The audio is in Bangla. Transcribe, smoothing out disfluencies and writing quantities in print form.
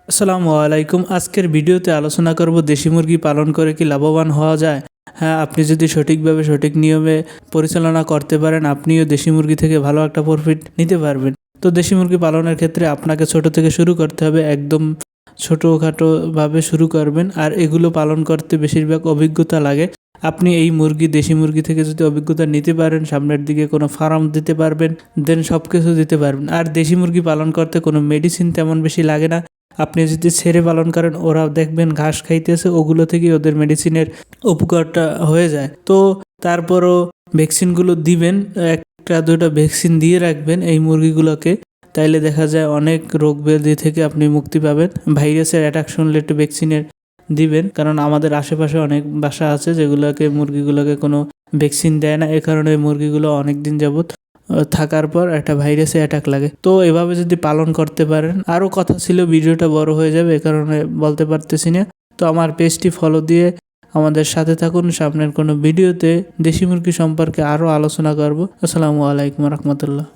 আসসালামু আলাইকুম। আজকের ভিডিওতে আলোচনা করব দেশি মুরগি পালন করে কি লাভবান হওয়া যায়। হ্যাঁ, আপনি যদি সঠিকভাবে সঠিক নিয়মে পরিচালনা করতে পারেন, আপনিও দেশি মুরগি থেকে ভালো একটা প্রফিট নিতে পারবেন। তো দেশি মুরগি পালনের ক্ষেত্রে আপনাকে ছোট থেকে শুরু করতে হবে, একদম ছোটোখাটোভাবে শুরু করবেন। আর এগুলো পালন করতে বেশিরভাগ অভিজ্ঞতা লাগে। আপনি এই দেশি মুরগি থেকে যদি অভিজ্ঞতা নিতে পারেন, সামনের দিকে কোনো ফার্ম দিতে পারবেন, দেন সব কিছু দিতে পারবেন। আর দেশি মুরগি পালন করতে কোনো মেডিসিন তেমন বেশি লাগে না। আপনি যদি ছেড়ে পালন করেন, ওরা দেখবেন ঘাস খাইতেছে, ওগুলো থেকে ওদের মেডিসিনের উপকারটা হয়ে যায়। তো তারপরও ভ্যাকসিনগুলো দিবেন, একটা দুটো ভ্যাকসিন দিয়ে রাখবেন এই মুরগিগুলোকে, তাইলে দেখা যায় অনেক রোগ ব্যাধি থেকে আপনি মুক্তি পাবেন। ভাইরাসের অ্যাটাক শুনলে একটু ভ্যাকসিনের দিবেন, কারণ আমাদের আশেপাশে অনেক বাসা আছে যেগুলোকে মুরগিগুলোকে কোনো ভ্যাকসিন দেয় না। এ কারণে মুরগিগুলো অনেক দিন যাবত থাকার পর একটা ভাইরাসে অ্যাটাক লাগে। তো এভাবে যদি পালন করতে পারেন, আরও কথা ছিল, ভিডিওটা বড় হয়ে যাবে, এ কারণে বলতে পারতেছি না। তো আমার পেজটি ফলো দিয়ে আমাদের সাথে থাকুন। সামনের কোনো ভিডিওতে দেশি মুরগি সম্পর্কে আরও আলোচনা করব। আসসালামু আলাইকুম রহমতুল্লাহ।